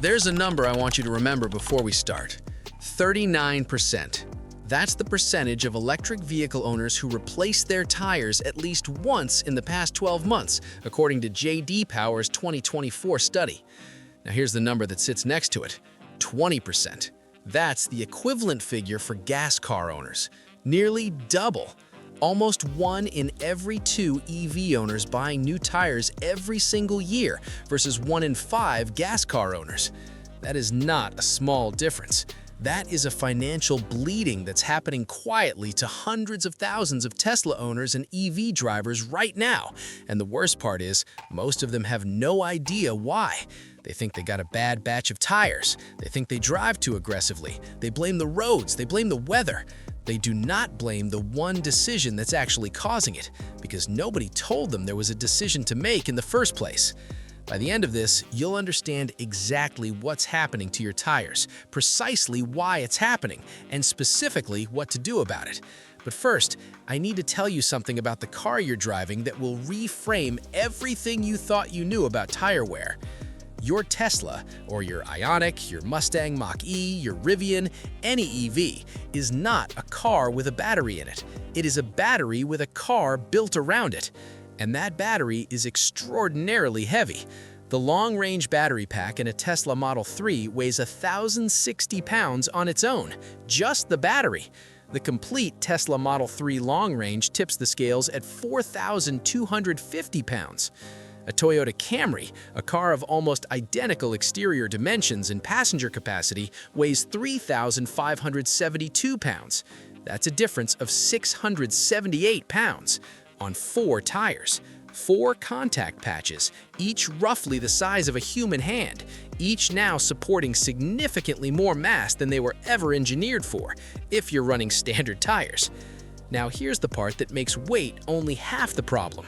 There's a number I want you to remember before we start. 39%. That's the percentage of electric vehicle owners who replace their tires at least once in the past 12 months, according to J.D. Power's 2024 study. Now here's the number that sits next to it, 20%. That's the equivalent figure for gas car owners, nearly double. Almost 1 in every 2 EV owners buying new tires every single year versus 1 in 5 gas car owners. That is not a small difference. That is a financial bleeding that's happening quietly to hundreds of thousands of Tesla owners and EV drivers right now. And the worst part is, most of them have no idea why. They think they got a bad batch of tires. They think they drive too aggressively. They blame the roads. They blame the weather. They do not blame the one decision that's actually causing it, because nobody told them there was a decision to make in the first place. By the end of this, you'll understand exactly what's happening to your tires, precisely why it's happening, and specifically what to do about it. But first, I need to tell you something about the car you're driving that will reframe everything you thought you knew about tire wear. Your Tesla, or your Ioniq, your Mustang Mach-E, your Rivian, any EV, is not a car with a battery in it. It is a battery with a car built around it. And that battery is extraordinarily heavy. The long-range battery pack in a Tesla Model 3 weighs 1,060 pounds on its own, just the battery. The complete Tesla Model 3 long range tips the scales at 4,250 pounds. A Toyota Camry, a car of almost identical exterior dimensions and passenger capacity, weighs 3,572 pounds. That's a difference of 678 pounds on 4 tires. 4 contact patches, each roughly the size of a human hand, each now supporting significantly more mass than they were ever engineered for, if you're running standard tires. Now here's the part that makes weight only half the problem.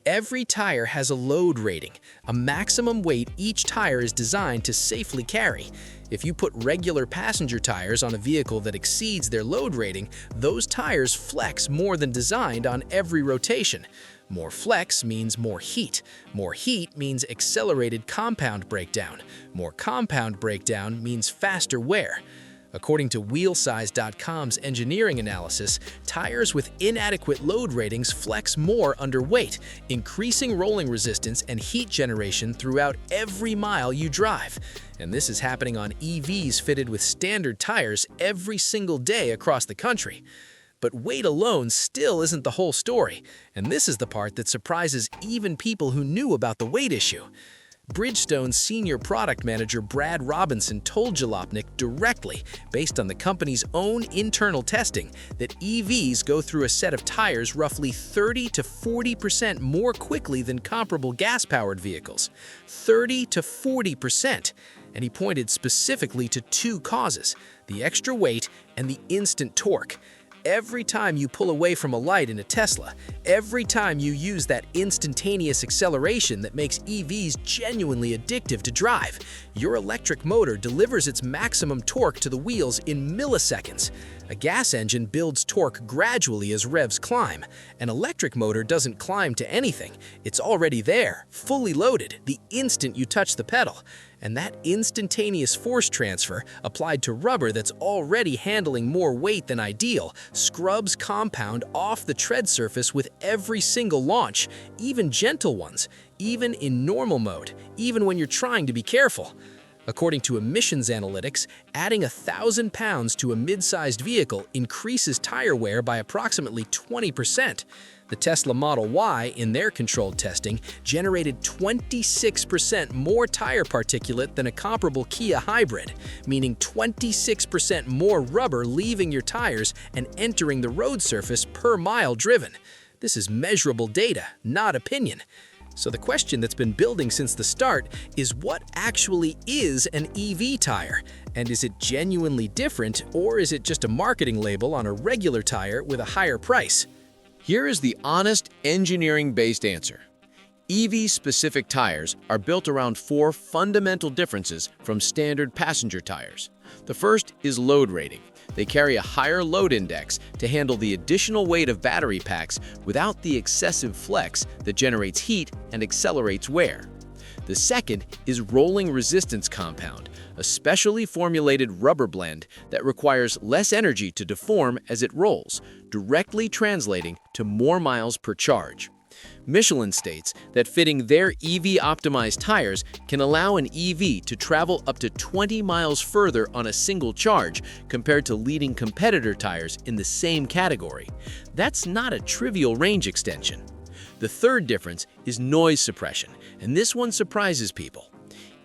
Every tire has a load rating, a maximum weight each tire is designed to safely carry. If you put regular passenger tires on a vehicle that exceeds their load rating, those tires flex more than designed on every rotation. More flex means more heat. More heat means accelerated compound breakdown. More compound breakdown means faster wear. According to Wheelsize.com's engineering analysis, tires with inadequate load ratings flex more under weight, increasing rolling resistance and heat generation throughout every mile you drive. And this is happening on EVs fitted with standard tires every single day across the country. But weight alone still isn't the whole story, and this is the part that surprises even people who knew about the weight issue. Bridgestone's senior product manager Brad Robinson told Jalopnik directly, based on the company's own internal testing, that EVs go through a set of tires roughly 30 to 40% more quickly than comparable gas-powered vehicles. 30 to 40%. And he pointed specifically to 2 causes, the extra weight and the instant torque. Every time you pull away from a light in a Tesla, every time you use that instantaneous acceleration that makes EVs genuinely addictive to drive, your electric motor delivers its maximum torque to the wheels in milliseconds. A gas engine builds torque gradually as revs climb. An electric motor doesn't climb to anything. It's already there, fully loaded, the instant you touch the pedal. And that instantaneous force transfer, applied to rubber that's already handling more weight than ideal, scrubs compound off the tread surface with every single launch, even gentle ones, even in normal mode, even when you're trying to be careful. According to emissions analytics, adding 1,000 pounds to a mid-sized vehicle increases tire wear by approximately 20%. The Tesla Model Y, in their controlled testing, generated 26% more tire particulate than a comparable Kia hybrid, meaning 26% more rubber leaving your tires and entering the road surface per mile driven. This is measurable data, not opinion. So the question that's been building since the start is, what actually is an EV tire? And is it genuinely different, or is it just a marketing label on a regular tire with a higher price? Here is the honest, engineering-based answer. EV-specific tires are built around 4 fundamental differences from standard passenger tires. The first is load rating. They carry a higher load index to handle the additional weight of battery packs without the excessive flex that generates heat and accelerates wear. The second is rolling resistance compound, a specially formulated rubber blend that requires less energy to deform as it rolls, directly translating to more miles per charge. Michelin states that fitting their EV-optimized tires can allow an EV to travel up to 20 miles further on a single charge compared to leading competitor tires in the same category. That's not a trivial range extension. The third difference is noise suppression, and this one surprises people.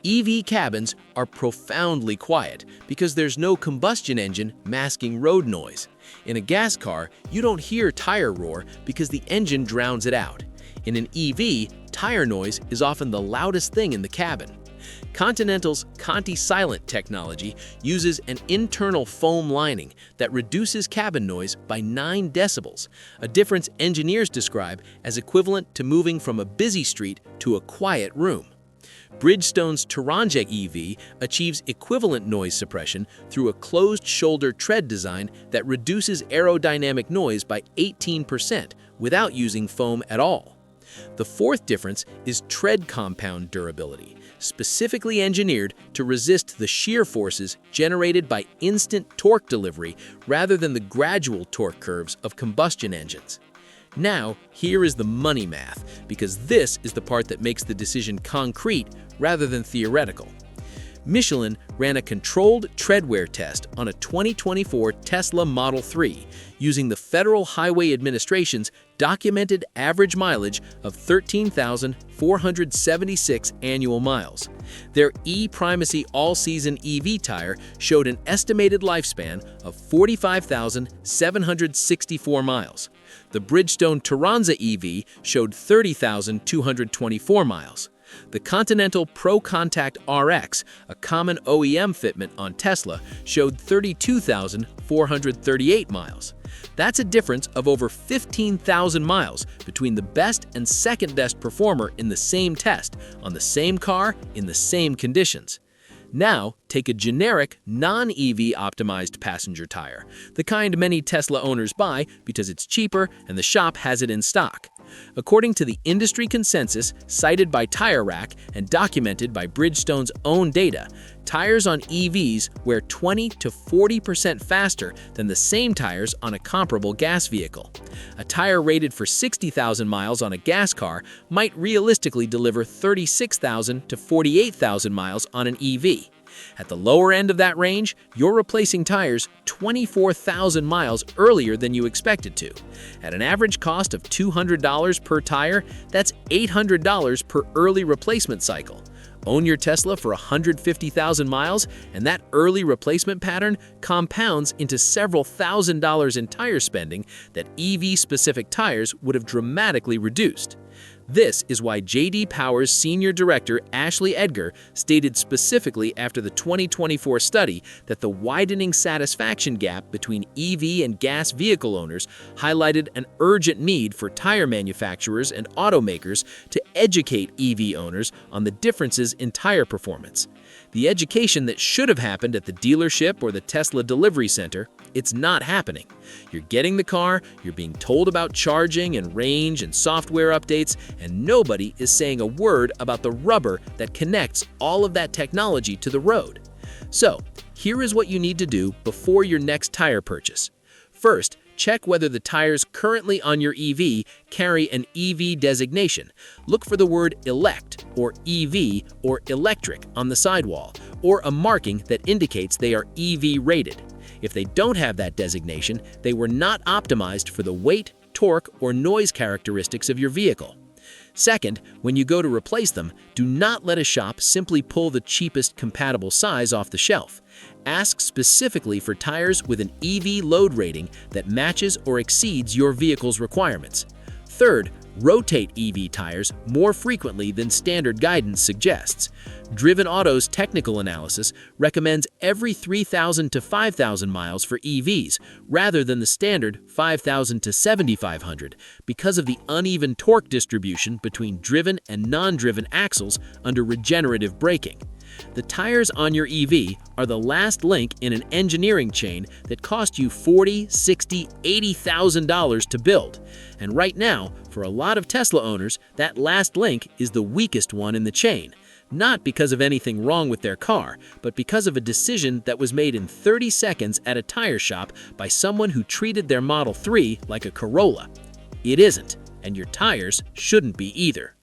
EV cabins are profoundly quiet because there's no combustion engine masking road noise. In a gas car, you don't hear tire roar because the engine drowns it out. In an EV, tire noise is often the loudest thing in the cabin. Continental's Conti-Silent technology uses an internal foam lining that reduces cabin noise by 9 decibels, a difference engineers describe as equivalent to moving from a busy street to a quiet room. Bridgestone's Tourangeau EV achieves equivalent noise suppression through a closed-shoulder tread design that reduces aerodynamic noise by 18% without using foam at all. The fourth difference is tread compound durability, specifically engineered to resist the shear forces generated by instant torque delivery rather than the gradual torque curves of combustion engines. Now, here is the money math, because this is the part that makes the decision concrete rather than theoretical. Michelin ran a controlled tread wear test on a 2024 Tesla Model 3 using the Federal Highway Administration's documented average mileage of 13,476 annual miles. Their E-Primacy all-season EV tire showed an estimated lifespan of 45,764 miles. The Bridgestone Tourangeau EV showed 30,224 miles. The Continental Pro Contact RX, a common OEM fitment on Tesla, showed 32,438 miles. That's a difference of over 15,000 miles between the best and second-best performer in the same test, on the same car, in the same conditions. Now, take a generic, non-EV optimized passenger tire, the kind many Tesla owners buy because it's cheaper and the shop has it in stock. According to the industry consensus cited by Tire Rack and documented by Bridgestone's own data, tires on EVs wear 20 to 40% faster than the same tires on a comparable gas vehicle. A tire rated for 60,000 miles on a gas car might realistically deliver 36,000 to 48,000 miles on an EV. At the lower end of that range, you're replacing tires 24,000 miles earlier than you expected to. At an average cost of $200 per tire, that's $800 per early replacement cycle. Own your Tesla for 150,000 miles, and that early replacement pattern compounds into several $1,000s in tire spending that EV-specific tires would have dramatically reduced. This is why J.D. Power's Senior Director Ashley Edgar stated specifically after the 2024 study that the widening satisfaction gap between EV and gas vehicle owners highlighted an urgent need for tire manufacturers and automakers to educate EV owners on the differences in tire performance. The education that should have happened at the dealership or the Tesla delivery center, it's not happening. You're getting the car, you're being told about charging and range and software updates, and nobody is saying a word about the rubber that connects all of that technology to the road. So, here is what you need to do before your next tire purchase. First, check whether the tires currently on your EV carry an EV designation. Look for the word elect or EV or electric on the sidewall, or a marking that indicates they are EV rated. If they don't have that designation, they were not optimized for the weight, torque, or noise characteristics of your vehicle. Second, when you go to replace them, do not let a shop simply pull the cheapest compatible size off the shelf. Ask specifically for tires with an EV load rating that matches or exceeds your vehicle's requirements. Third, rotate EV tires more frequently than standard guidance suggests. Driven Auto's technical analysis recommends every 3,000 to 5,000 miles for EVs, rather than the standard 5,000 to 7,500, because of the uneven torque distribution between driven and non-driven axles under regenerative braking. The tires on your EV are the last link in an engineering chain that cost you $40,000, $60,000, $80,000 to build. And right now, for a lot of Tesla owners, that last link is the weakest one in the chain. not because of anything wrong with their car, but because of a decision that was made in 30 seconds at a tire shop by someone who treated their Model 3 like a Corolla. It isn't, and your tires shouldn't be either.